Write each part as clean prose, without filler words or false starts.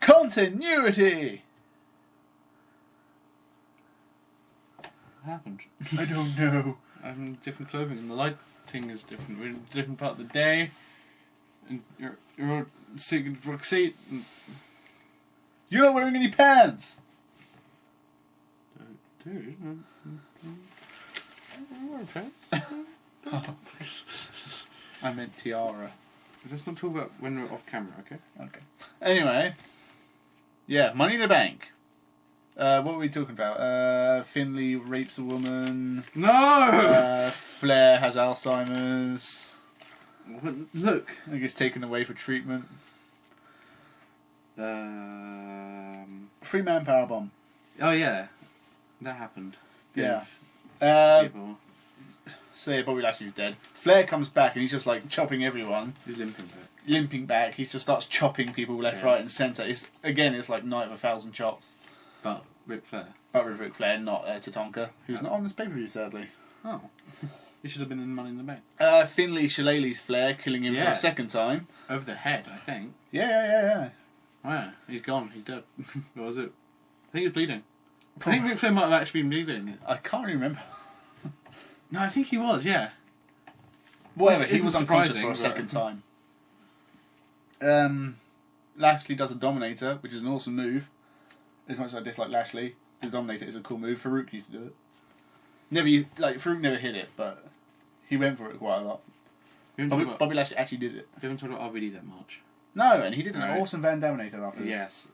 Continuity! What happened? I don't know. I'm different clothing and the lighting is different. We're in a different part of the day. And you're all sitting in the front seat. You're not wearing any pants! Dude, I'm wearing pants. I meant tiara. Let's not talk about when we're off camera, okay? Okay. Anyway. Yeah, Money in the Bank. What were we talking about? Finlay rapes a woman. No! Flair has Alzheimer's. Look. He gets taken away for treatment. 3-man powerbomb. Oh yeah, that happened. Yeah. People. So yeah, Bobby Lashley's dead. Flair comes back and he's just like chopping everyone. He's limping back. Limping back. He just starts chopping people left, right, and centre. It's like Night of 1,000 Chops. But Ric Flair. But with Ric Flair, not Tatanka, who's not on this pay-per-view, sadly. Oh. He should have been in Money in the Bank. Finlay Shillelagh's Flair, killing him for a second time. Over the head, I think. Yeah. Wow, he's gone. He's dead. What was it? I think he was bleeding. I think Ric Flair might have actually been bleeding. I can't remember. No, I think he was, yeah. Whatever, he was unconscious surprising for a second time. Lashley does a Dominator, which is an awesome move. As much as I dislike Lashley, the Dominator is a cool move. Farouk used to do it. Farouk never hit it, but he went for it quite a lot. Bobby Lashley actually did it. We haven't talked about RVD that much. No, and he did an awesome Van Daminator after this. Yes,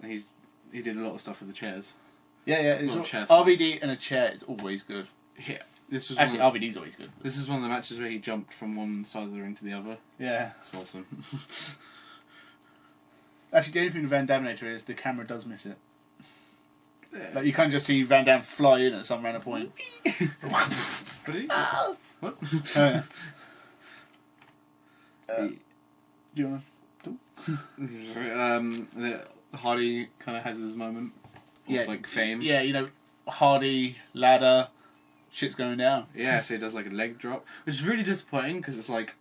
he did a lot of stuff with the chairs. Yeah. RVD and a chair is always good. Yeah. RVD's always good. This is one of the matches where he jumped from one side of the ring to the other. Yeah. It's awesome. Actually, the only thing with Van Daminator is the camera does miss it. Yeah. Like, you can't just see Van Dam fly in at some random point. What? Do you want to talk? Hardy kind of has his moment of fame. Yeah, Hardy, ladder, shit's going down. Yeah, so he does like a leg drop, which is really disappointing because it's like,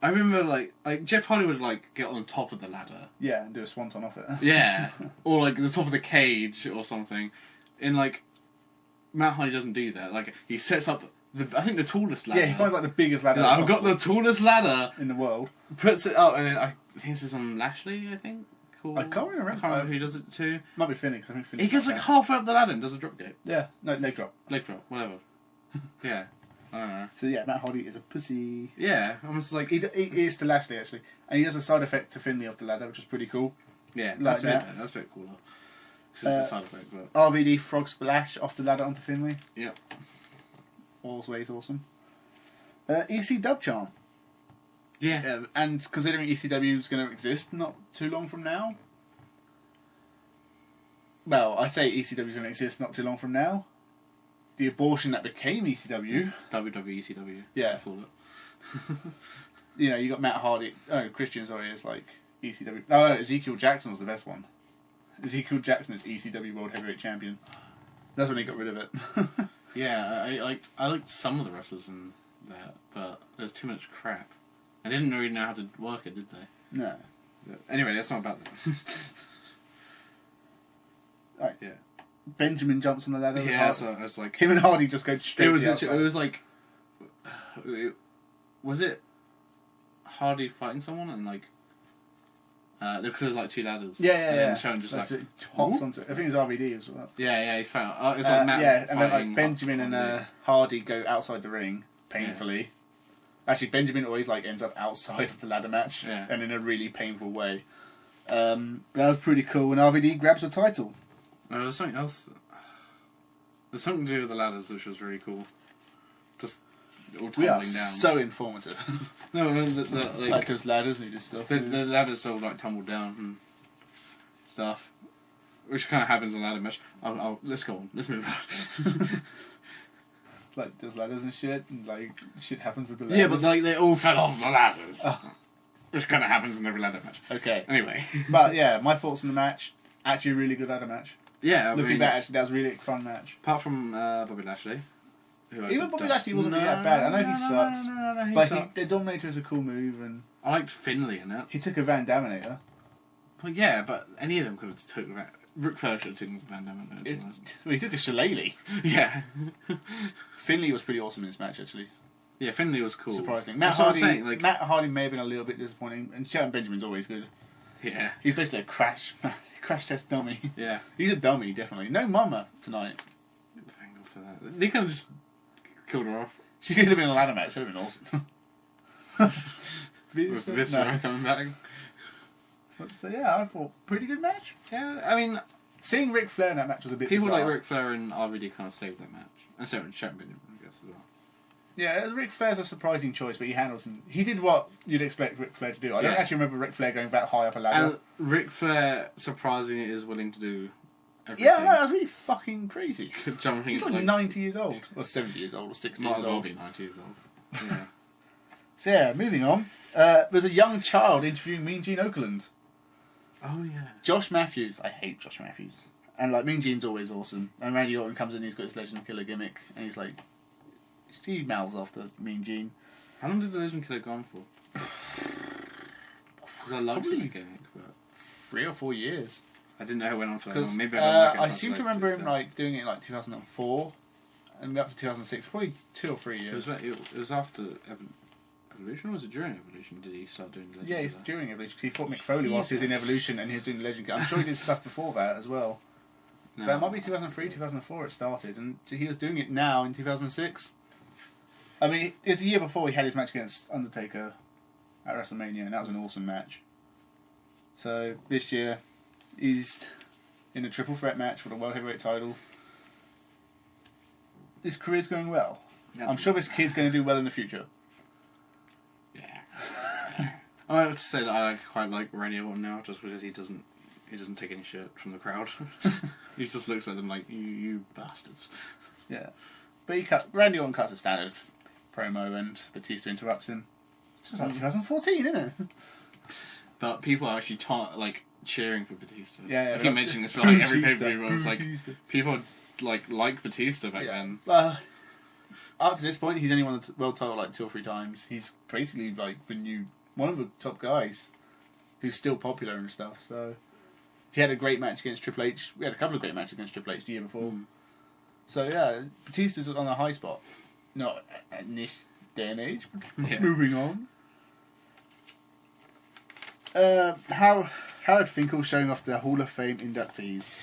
I remember like Jeff Hardy would like get on top of the ladder. Yeah, and do a swanton off it. Yeah, or like the top of the cage or something. In like, Matt Hardy doesn't do that. Like he sets up I think the tallest ladder. Yeah, he finds like the biggest ladder. I've got the tallest ladder in the world. Puts it up, and then I think this is on Lashley. I think. I can't remember. I can't remember who does it too. Might be Finlay, because I think Finlay. He gets like halfway up the ladder and does a drop kick. Yeah, no, leg drop. Leg drop, whatever. Yeah, I don't know. So yeah, Matt Hardy is a pussy. Yeah, almost like he is to Lashley actually, and he does a side effect to Finlay off the ladder, which is pretty cool. Yeah, like that's a bit cooler. Because it's a side effect. But RVD frog splash off the ladder onto Finlay. Yeah, always awesome. EC Dub Charm. Yeah, and considering ECW is going to exist not too long from now. Well, I say ECW is going to exist not too long from now. The abortion that became ECW. WWE ECW. Yeah. Call it. You got Matt Hardy. Oh, Christian, sorry, is like ECW. Oh, no, Ezekiel Jackson was the best one. Ezekiel Jackson is ECW World Heavyweight Champion. That's when he got rid of it. Yeah, I liked some of the wrestlers in that, but there's too much crap. I didn't really know how to work it, did they? No. Anyway, that's not about that. Right. Yeah. Benjamin jumps on the ladder. Yeah, so I was like... Him and Hardy just go straight to the outside. It was like... Was it Hardy fighting someone and like... because there was like two ladders. Yeah. And Sharon just like... hops onto it. I think it's RVD as well. Yeah, he's fighting. It's like Matt and then like Benjamin and Hardy go outside the ring, painfully. Yeah. Actually, Benjamin always like ends up outside of the ladder match, and in a really painful way. But that was pretty cool when RVD grabs the title. There was something else. There's something to do with the ladders, which was really cool. Just all tumbling down. So informative. No, like those ladders and just stuff. The ladders all like tumbled down and stuff, which kind of happens in a ladder match. Let's go on. Let's move on. Like there's ladders and shit, and like shit happens with the ladders. Yeah, but like they all fell off the ladders, which kind of happens in every ladder match. Okay. Anyway, but yeah, my thoughts on the match. Actually, a really good ladder match. Yeah, looking back, actually, that was a really fun match. Apart from Bobby Lashley. Even Bobby Lashley wasn't really that bad. I know he sucks, but the Dominator is a cool move, and I liked Finlay in it. He took a Van Daminator. Well, yeah, but any of them could have taken that. Ric Flair should have taken Van Damme. Well, he took a shillelagh. Yeah. Finley was pretty awesome in this match, actually. Yeah, Finley was cool. Surprising. That's what I was saying. Like, Matt Hardy may have been a little bit disappointing, and Shelton Benjamin's always good. Yeah. He's basically a crash test dummy. Yeah. He's a dummy, definitely. No mama tonight. Thank God for that. They could have just killed her off. She could have been a ladder match. That would have been awesome. With Viscera coming back. So yeah, I thought pretty good match. Yeah, I mean, seeing Ric Flair in that match was a bit people bizarre. like Ric Flair and RVD kind of saved that match. And so did Shelton Benjamin, I guess, as well. Yeah, Ric Flair's a surprising choice, but he handles him. He did what you'd expect Ric Flair to do. I don't actually remember Ric Flair going that high up a ladder. And Ric Flair, surprisingly, is willing to do everything. Yeah, no, that was really fucking crazy. Jumping, He's like 90 years old. Or 70 years old, or 60 might years as well old. be 90 years old. Yeah. So yeah, moving on. There's a young child interviewing Mean Gene Okerlund. Oh, yeah. Josh Matthews. I hate Josh Matthews. And like, Mean Gene's always awesome. And Randy Orton comes in, he's got his Legend Killer gimmick, and he's like, he mouths off to Mean Gene. How long did the Legend Killer go on for? Because I loved the gimmick, but 3 or 4 years. I didn't know how it went on for that long. Maybe I seem to remember him like doing it in like 2004 and up to 2006, probably 2 or 3 years. It was after Evolution, or was it during Evolution? Did he start doing Legend? Yeah, it's during Evolution. He fought Mick Foley whilst he was in Evolution, and he was doing the Legend. I'm sure he did stuff before that as well. No. So it might be 2003, 2004 it started, and he was doing it now in 2006. I mean, it's a year before he had his match against Undertaker at WrestleMania, and that was an awesome match. So this year, he's in a triple threat match for the World Heavyweight title. His career's going well. I'm sure this kid's going to do well in the future. Yeah. I have to say that I quite like Randy Orton now, just because he doesn't take any shit from the crowd. He just looks at them like, you bastards. Yeah. But Randy Orton cuts a standard promo and Batista interrupts him. It's just like 2014, isn't it? But people are actually cheering for Batista. Yeah. I keep mentioning this for like every pay-per-view, but it's like, people like Batista back then. Up to this point, he's only won the world title like 2 or 3 times. He's basically like one of the top guys who's still popular and stuff. So he had a great match against Triple H. We had a couple of great matches against Triple H the year before. So yeah, Batista's on a high spot. Not in this day and age. Yeah. Moving on. Howard Finkel showing off the Hall of Fame inductees.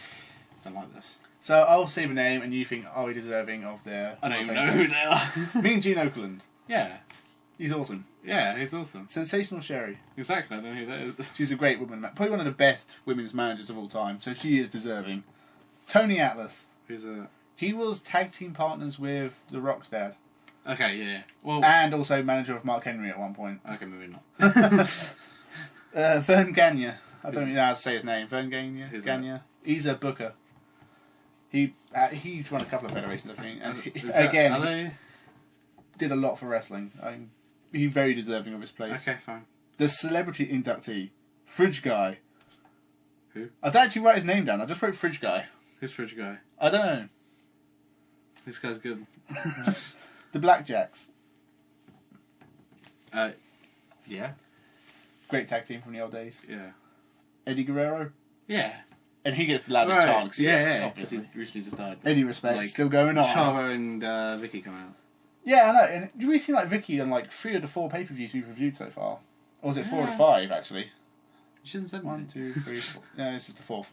I don't like this. So I'll say the name, and you think, are we deserving of their... I don't even know who they are. Mean Gene Okerlund. Yeah. He's awesome. Yeah, he's awesome. Sensational Sherry. Exactly, I don't know who that is. She's a great woman. Probably one of the best women's managers of all time, so she is deserving. Tony Atlas. Who's that? He was tag team partners with The Rock's dad. Okay, yeah. Well, and also manager of Mark Henry at one point. Okay, maybe not. Vern Gagne. I don't know how to say his name. Vern Gagne. That? He's a booker. He's run a couple of federations, I think. And he did a lot for wrestling. He's very deserving of his place. Okay, fine. The celebrity inductee, Fridge Guy. Who? I didn't actually write his name down. I just wrote Fridge Guy. Who's Fridge Guy? I don't know. This guy's good. The Blackjacks. Yeah. Great tag team from the old days. Yeah. Eddie Guerrero. Yeah. And he gets the loudest chant. Yeah. Obviously. He recently just died. Any respect, still going on. Chavo and Vicky come out. Yeah, I know. And we've seen like Vicky on like 3 of the 4 pay-per-views we've reviewed so far. Or was it 4 of the 5 actually? She hasn't said 1, 2, 3, 4. No, this is the 4th.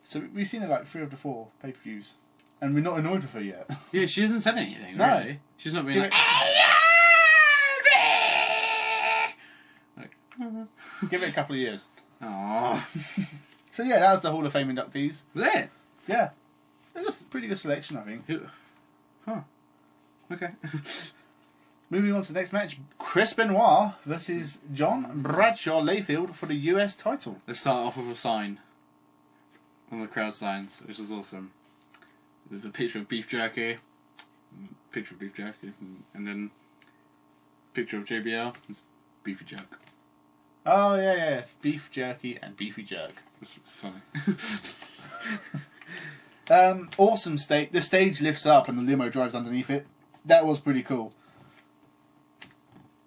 So we've seen her like 3 of the 4 pay-per-views. And we're not annoyed with her yet. Yeah, she hasn't said anything, no. Really. She's not being Give it a couple of years. Aww. So yeah, that was the Hall of Fame inductees. Was it? Yeah. It was a pretty good selection, I think. Huh. Okay. Moving on to the next match, Chris Benoit versus John Bradshaw Layfield for the US title. Let's start off with a sign. One of the crowd signs, which is awesome. There's a picture of beef jerky, and then picture of JBL. It's beefy jerk. Oh yeah. Beef jerky and beefy jerk. It's funny. Awesome stage. The stage lifts up and the limo drives underneath it. That was pretty cool.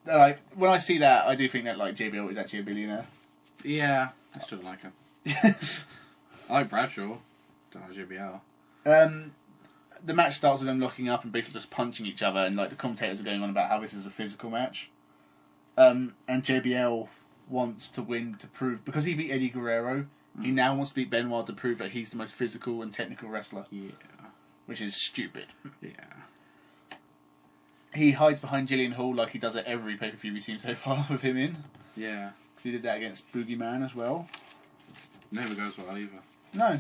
Like when I see that, I do think that like JBL is actually a billionaire. Yeah, I still like him. I like Bradshaw. Don't like JBL. The match starts with them locking up and basically just punching each other, and like the commentators are going on about how this is a physical match. And JBL wants to win to prove, because he beat Eddie Guerrero, he now wants to beat Benoit to prove that he's the most physical and technical wrestler. Yeah. Which is stupid. Yeah. He hides behind Jillian Hall like he does at every pay-per-view we've seen so far with him in. Yeah. Because he did that against Boogeyman as well. Never goes well either. No.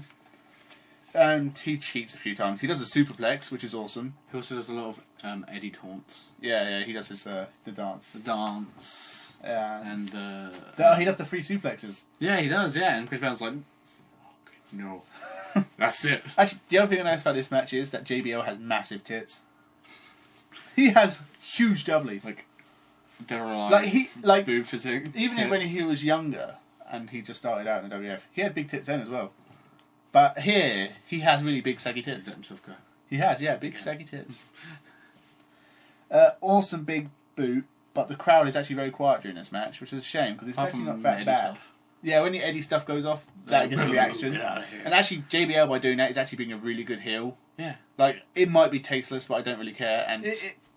And he cheats a few times. He does a superplex, which is awesome. He also does a lot of Eddie taunts. Yeah, he does his the dance. The dance. Yeah. And he does the free suplexes. Yeah, he does, yeah. And Chris Benoit's like, fuck, no. That's it. Actually, the other thing I noticed about this match is that JBL has massive tits. He has huge doublies. Like, boob fitting. Even tits. when he was younger, and he just started out in the WF, he had big tits then as well. But here, he has really big saggy tits. Let himself go. He has, yeah, big saggy tits. Awesome big boot, but the crowd is actually very quiet during this match, which is a shame, because it's actually not that bad. Stuff. Yeah, when the Eddie stuff goes off, that gets a reaction. Get out of here. And actually, JBL, by doing that, is actually being a really good heel. Yeah. Like, it might be tasteless, but I don't really care, and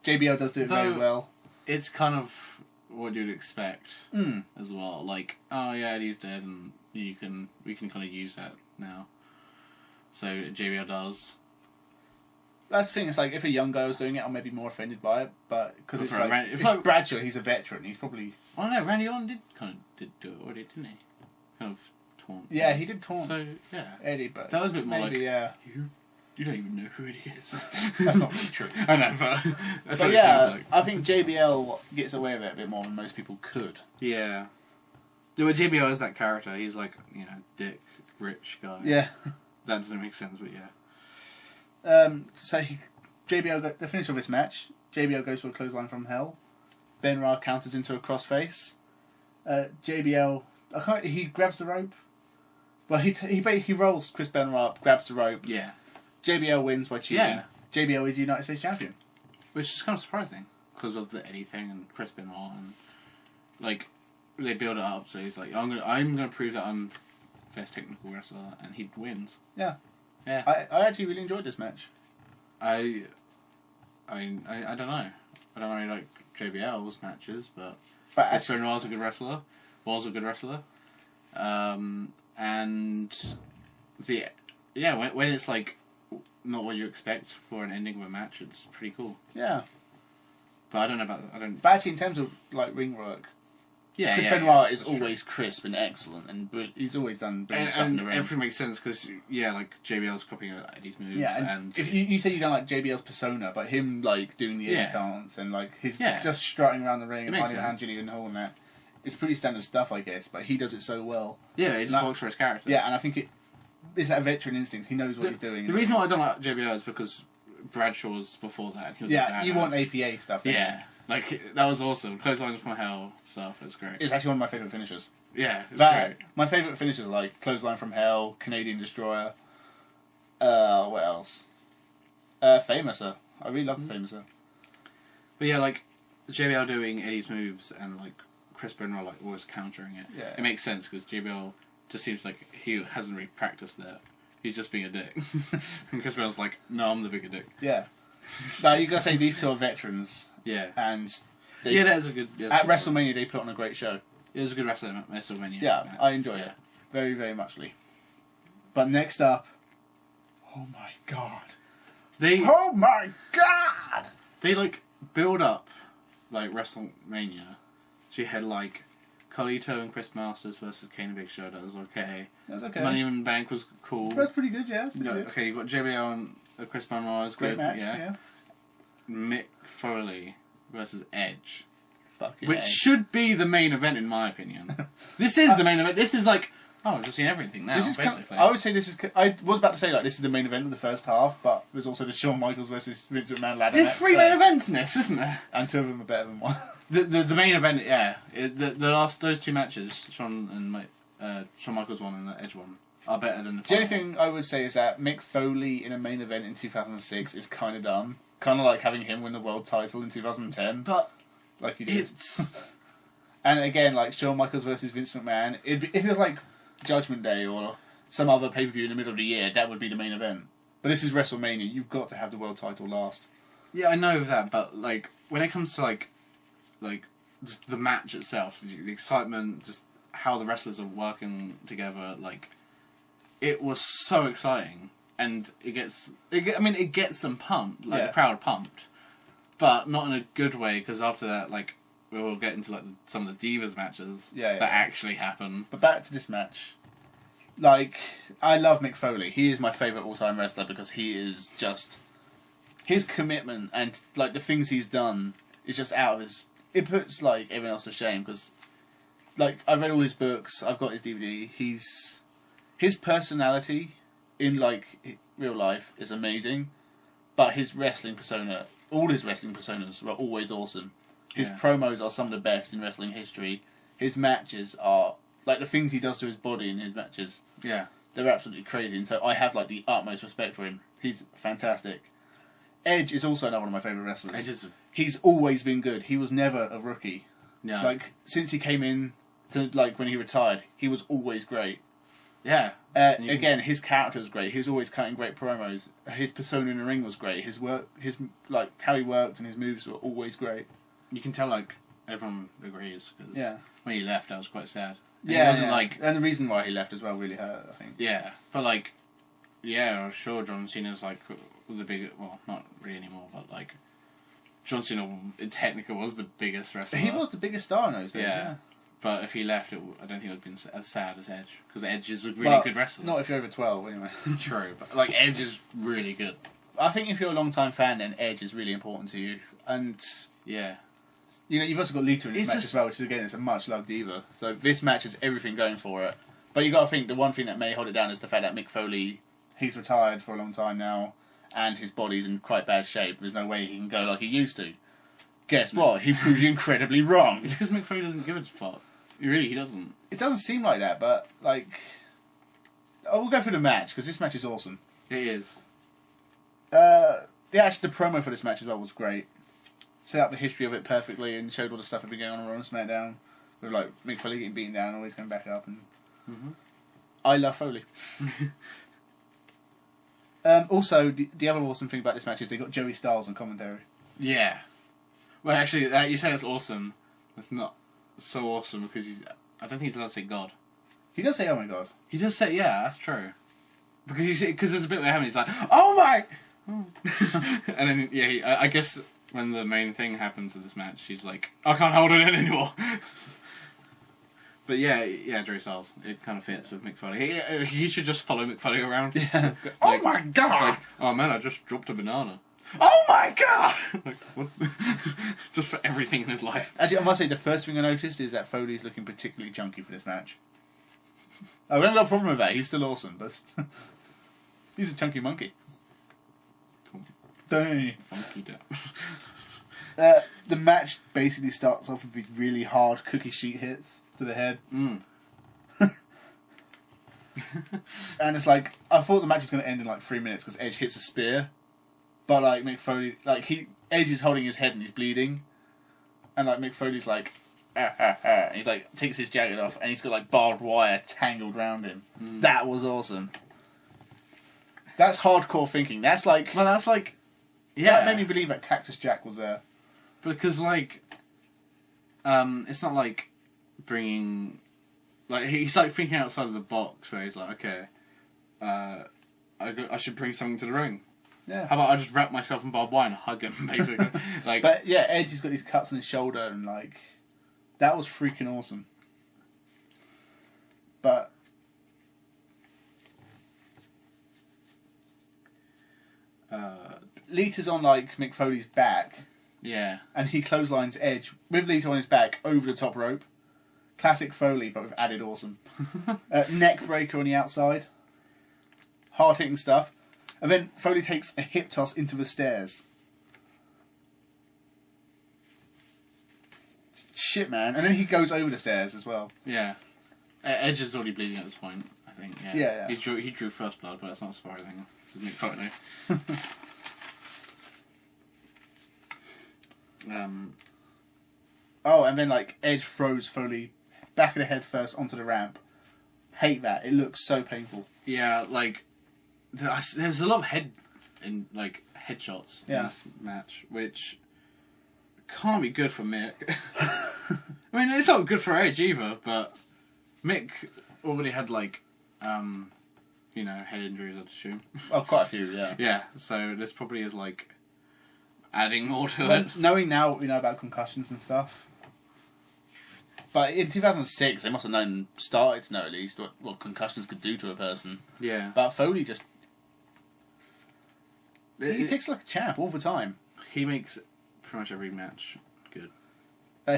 JBL does do it very well. It's kind of what you'd expect as well. Like, oh yeah, Eddie's dead, and we can kind of use that now. So JBL does. That's the thing. It's like if a young guy was doing it, I may be more offended by it, but because it's like if it's Bradshaw, he's a veteran. He's probably. Oh no, Randy Orton did do it already, didn't he? Kind of taunt. Yeah, he did taunt. So yeah, Eddie, but that was a bit more maybe, like you don't even know who Eddie is. That's not really true. I know, but that's but what yeah, it seems like. I think JBL gets away with it a bit more than most people could. Yeah. Yeah, but JBL is that character. He's like, dick, rich guy. Yeah. That doesn't make sense, but yeah. So JBL, the finish of this match, JBL goes for a clothesline from hell. Benoit counters into a crossface. JBL, he grabs the rope. Well, he rolls Chris Benoit up, grabs the rope. Yeah. JBL wins by cheating. Yeah. JBL is United States champion. Which is kind of surprising, because of the Eddie thing and Chris Benoit, and like they build it up. So he's like, I'm gonna prove that I'm best technical wrestler, and he wins. Yeah. Yeah. I actually really enjoyed this match. I don't know. I don't really like JBL's matches, but Chris Benoit's a good wrestler. Was a good wrestler. And when it's like not what you expect for an ending of a match, it's pretty cool. Yeah. But I don't know about that. But actually, in terms of like ring work, Chris Benoit is always crisp and excellent, and he's always done brilliant stuff in the ring. Everything makes sense because like JBL's copying Eddie's moves. Yeah, and if you say you don't like JBL's persona, but him like doing the Eddie dance and like his just strutting around the ring and hiding behind Jillian Hall and that, it's pretty standard stuff, I guess. But he does it so well. Yeah, it just works for his character. Yeah, and I think it's that veteran instinct. He knows what he's doing. The reason why I don't like JBL is because Bradshaw's before that. He was you want APA stuff. Yeah. Like, that was awesome. Clotheslines from Hell stuff, it was great. It's actually one of my favourite finishers. Yeah, it's great. My favourite finishers are like Clothesline from Hell, Canadian Destroyer, what else? Famouser. I really love the Famouser. But yeah, like, JBL doing Eddie's moves and like Chris Benoit like always countering it. Yeah. It makes sense because JBL just seems like he hasn't really practiced that. He's just being a dick. And Chris Benoit's like, no, I'm the bigger dick. Yeah. Now you gotta say these two are veterans. Yeah. And that is a good. At WrestleMania, they put on a great show. It was a good WrestleMania. Yeah, I enjoyed it very, very muchly. But next up, oh my god! Oh my god! They like build up like WrestleMania. So you had like Carlito and Chris Masters versus Kane and Big Show. That was okay. That was okay. Money in the Bank was cool. That's pretty good. Yeah, that's pretty good. Okay, you got JBL and Chris Benoit was great good. Match, yeah. Mick Foley versus Edge. Fucking which should be the main event in my opinion. This is the main event. This is like, we've seen everything now, basically. I would say this is... I was about to say, like, this is the main event of the first half, but there's also the Shawn Michaels versus Vince McMahon ladder match. There's 3 main events in this, isn't there? And 2 of them are better than one. The main event, those 2 matches, Shawn Michaels one and the Edge one, are better than the final. The only thing I would say is that Mick Foley in a main event in 2006 is kind of dumb. Kind of like having him win the world title in 2010. But... like he did. And again, like Shawn Michaels versus Vince McMahon, it feels like Judgment Day or some other pay-per-view in the middle of the year, that would be the main event. But this is WrestleMania. You've got to have the world title last. Yeah, I know that, but like when it comes to like just the match itself, the excitement, just how the wrestlers are working together, like it was so exciting, and it gets them pumped, like the crowd pumped, but not in a good way because after that, like we will get into like some of the Divas matches that actually happen. But back to this match. Like, I love Mick Foley. He is my favourite all-time wrestler because he is just... His commitment and, like, the things he's done is just out of his... It puts, like, everyone else to shame because, like, I've read all his books, I've got his DVD. His personality in, like, real life is amazing, but his wrestling persona, all his wrestling personas were always awesome. His promos are some of the best in wrestling history. His matches are... Like, the things he does to his body in his matches, they're absolutely crazy. And so I have, like, the utmost respect for him. He's fantastic. Edge is also another one of my favourite wrestlers. He's always been good. He was never a rookie. No. Like, since he came in to, like, when he retired, he was always great. Yeah. Again, his character was great. He was always cutting great promos. His persona in the ring was great. His work, like, how he worked and his moves were always great. You can tell, like, everyone agrees, because when he left, I was quite sad. And it wasn't like... And the reason why he left as well really hurt, I think. Yeah, but like... Yeah, sure, John Cena's like the biggest... Well, not really anymore, but like... John Cena technically was the biggest wrestler. He was the biggest star in those days, yeah. But if he left, I don't think it would have been as sad as Edge. Because Edge is a really good wrestler. Not if you're over 12, anyway. True, but like Edge is really good. I think if you're a long-time fan, then Edge is really important to you. And... Yeah. You know, you've also got Lita in this match as well, which is, again, it's a much-loved diva. So this match has everything going for it. But you got to think, the one thing that may hold it down is the fact that Mick Foley, he's retired for a long time now, and his body's in quite bad shape. There's no way he can go like he used to. Guess what? He proves you incredibly wrong. It's because Mick Foley doesn't give a fuck. He doesn't. It doesn't seem like that, but, like... Oh, we'll go through the match, because this match is awesome. It is. The promo for this match as well was great. Set up the history of it perfectly and showed all the stuff that had been going on Raw and SmackDown. With, like, Mick Foley getting beaten down and always coming back up. And I love Foley. Also, the other awesome thing about this match is they got Joey Styles on commentary. Yeah. Well, actually, you say that's awesome. That's not so awesome because I don't think he's allowed to say God. He does say, oh my God. He does say, yeah, that's true. Because there's a bit where he's like, oh my... And then, yeah, I guess... When the main thing happens in this match, she's like, I can't hold it in anymore. But yeah, Joey Styles. It kind of fits with Mick Foley. He should just follow Mick Foley around. Yeah. Like, oh my God! Like, oh man, I just dropped a banana. Oh my God! Like, what? Just for everything in his life. Actually, I must say, the first thing I noticed is that Foley's looking particularly chunky for this match. I haven't got a problem with that. He's still awesome, but he's a chunky monkey. Funky the match basically starts off with these really hard cookie sheet hits to the head. And it's like, I thought the match was going to end in like 3 minutes because Edge hits a spear. But like Mick Foley, like Edge is holding his head and he's bleeding. And like Mick Foley's like, and he's like, takes his jacket off and he's got like barbed wire tangled around him. That was awesome. That's hardcore thinking. That's like... Well, that's like... Yeah. That made me believe that Cactus Jack was there. Because, like, it's not like bringing... Like, he's like thinking outside of the box where he's like, okay, I should bring something to the ring. Yeah. How about I just wrap myself in barbed wire and hug him, basically? Like, but, yeah, Edge has got these cuts on his shoulder and, like, that was freaking awesome. But... Lita's on, like, Mick Foley's back. Yeah. And he clotheslines Edge with Lita on his back over the top rope. Classic Foley, but with added awesome. Neck breaker on the outside. Hard-hitting stuff. And then Foley takes a hip toss into the stairs. Shit, man. And then he goes over the stairs as well. Yeah. Edge is already bleeding at this point, I think. Yeah. He drew first blood, but that's not surprising. This is Mick Foley. Oh, and then like Edge throws Foley back of the head first onto the ramp, Hate that. It looks so painful. Yeah, like there's a lot of headshots in this match, which can't be good for Mick. I mean, it's not good for Edge either, but Mick already had head injuries, I'd assume. Oh, quite a few, yeah. Yeah, so this probably is adding more to it. Knowing now what we know about concussions and stuff. But in 2006, they must have started to know at least what concussions could do to a person. Yeah. But Foley just... He takes like a champ all the time. He makes pretty much every match good.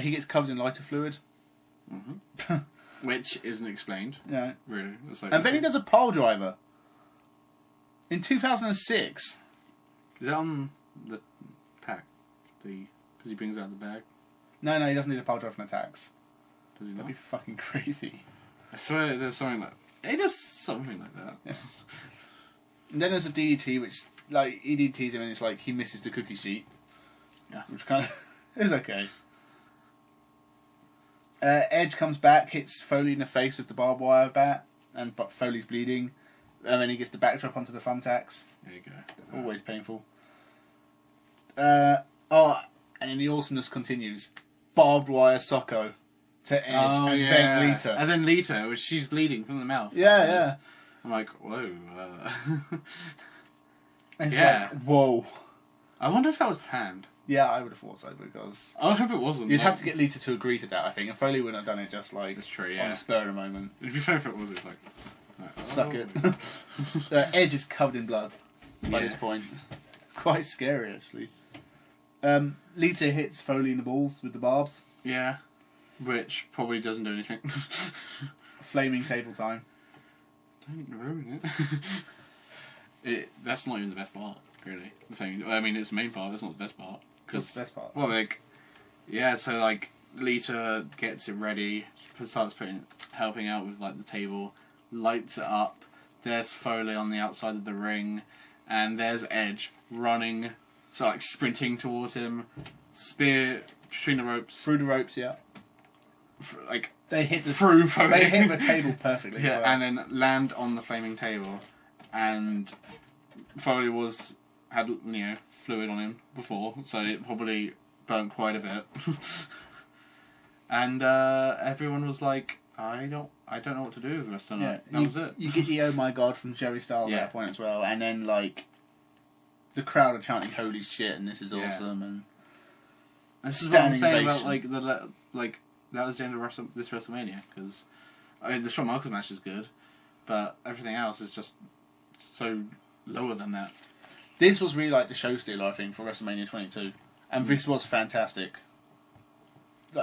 He gets covered in lighter fluid. Mm-hmm. Which isn't explained. Yeah. Really. And then he does a pile driver. In 2006. Is that on the tack? Because he brings out the bag? No, he doesn't need a pile driver from attacks. Does he not? That'd be fucking crazy. I swear there's something like... He does something like that. Yeah. And then there's a DDT, which, he DDTs him and it's he misses the cookie sheet. Yeah. Which kind of is okay. Edge comes back, hits Foley in the face with the barbed wire bat, but Foley's bleeding. And then he gets the backdrop onto the thumbtacks. There you go. Always painful. And then the awesomeness continues. Barbed wire Socko to Edge then Lita. And then Lita, which she's bleeding from the mouth. Yeah. I'm like, whoa. And it's whoa. I wonder if that was planned. Yeah, I would have thought so, because... I hope it wasn't. You'd have to get Lita to agree to that, I think, and Foley wouldn't have done it just That's true, on the spur of the moment. It'd be fair if it was, it's Suck it. Edge is covered in blood by this point. Quite scary, actually. Lita hits Foley in the balls with the barbs. Yeah. Which probably doesn't do anything. Flaming table time. Don't ruin it. That's not even the best part, really. I mean, it's the main part, that's not the best part. What's the best part? Well, so Lita gets it ready, starts helping out with the table, lights it up. There's Foley on the outside of the ring, and there's Edge running, sprinting towards him, spear between the ropes. Through the ropes, yeah. They hit through Foley. They hit the table perfectly. Yeah, and then land on the flaming table, and Foley had fluid on him before, so it probably burnt quite a bit. And everyone was like, I don't know what to do with the rest of the night. That was it. You get the oh my god from Jerry Styles at that point as well, and then the crowd are chanting holy shit and this is awesome, and this is what I'm saying about that was the end of this WrestleMania, because the Shawn Michaels match is good, but everything else is just so lower than that. This was really the show stealer, I think, for WrestleMania 22. And this was fantastic.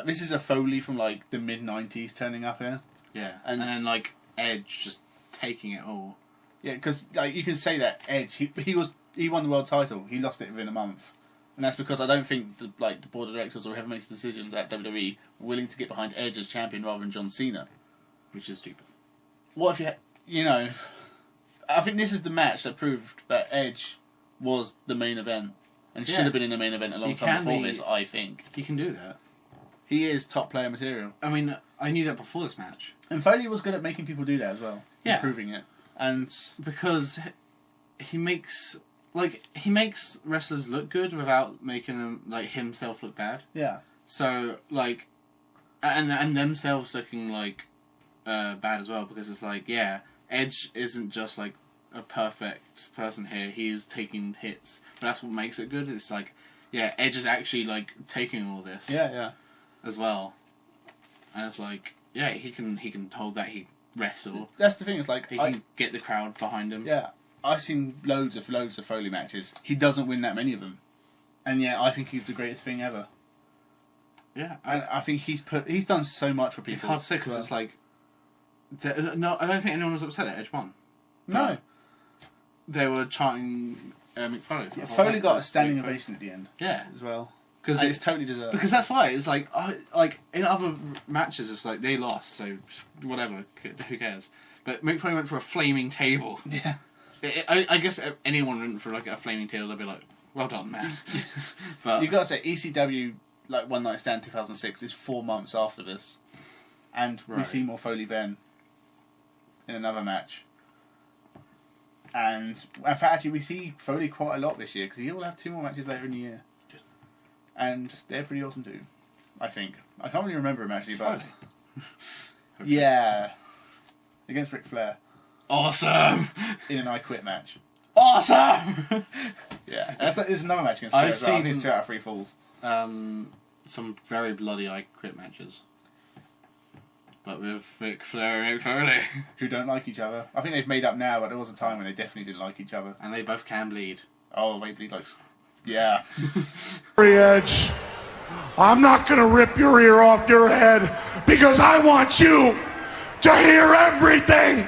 This is a Foley from, the mid-90s turning up here. Yeah. And then, Edge just taking it all. Yeah, because, you can say that Edge, he won the world title. He lost it within a month. And that's because I don't think, the board of directors or whoever makes decisions at WWE were willing to get behind Edge as champion rather than John Cena. Which is stupid. What if I think this is the match that proved that Edge was the main event, and should have been in the main event a long time before this, I think. He can do that. He is top player material. I mean, I knew that before this match. And Foley was good at making people do that as well. Yeah. Improving it. And because he makes wrestlers look good without making them, himself look bad. Yeah. So, and themselves looking, bad as well, because it's Edge isn't just, a perfect person here. He's taking hits, but that's what makes it good. It's Edge is actually taking all this. Yeah. As well, and it's he can hold that. He wrestle. That's the thing. It's he can get the crowd behind him. Yeah, I've seen loads of Foley matches. He doesn't win that many of them, and yet I think he's the greatest thing ever. Yeah, and I think he's done so much for people. It's hard to say because it's no, I don't think anyone was upset that Edge won. No. They were chanting Mick Foley. Yeah, Foley got a standing ovation at the end. Yeah, as well. Because it's totally deserved. Because that's why it's in other matches it's they lost, so whatever, who cares? But Mick Foley went for a flaming table. Yeah. I guess if anyone went for a flaming table, they'd be like, well done, man. But you got to say ECW One Night Stand 2006 is 4 months after this, and we see more Foley then. in another match. And in fact, actually, we see Foley quite a lot this year because he will have 2 more matches later in the year. And they're pretty awesome too, I think. I can't really remember him actually, but yeah, against Ric Flair. Awesome! In an I Quit match. Awesome! Yeah, it's another match against Flair. I've I think seen it's 2 out of 3 falls. Some very bloody I Quit matches. But with Ric Flair and Mick Foley. Who don't like each other. I think they've made up now, but there was a time when they definitely didn't like each other. And they both can bleed. Oh, they bleed like... Yeah. Edge, I'm not going to rip your ear off your head because I want you to hear everything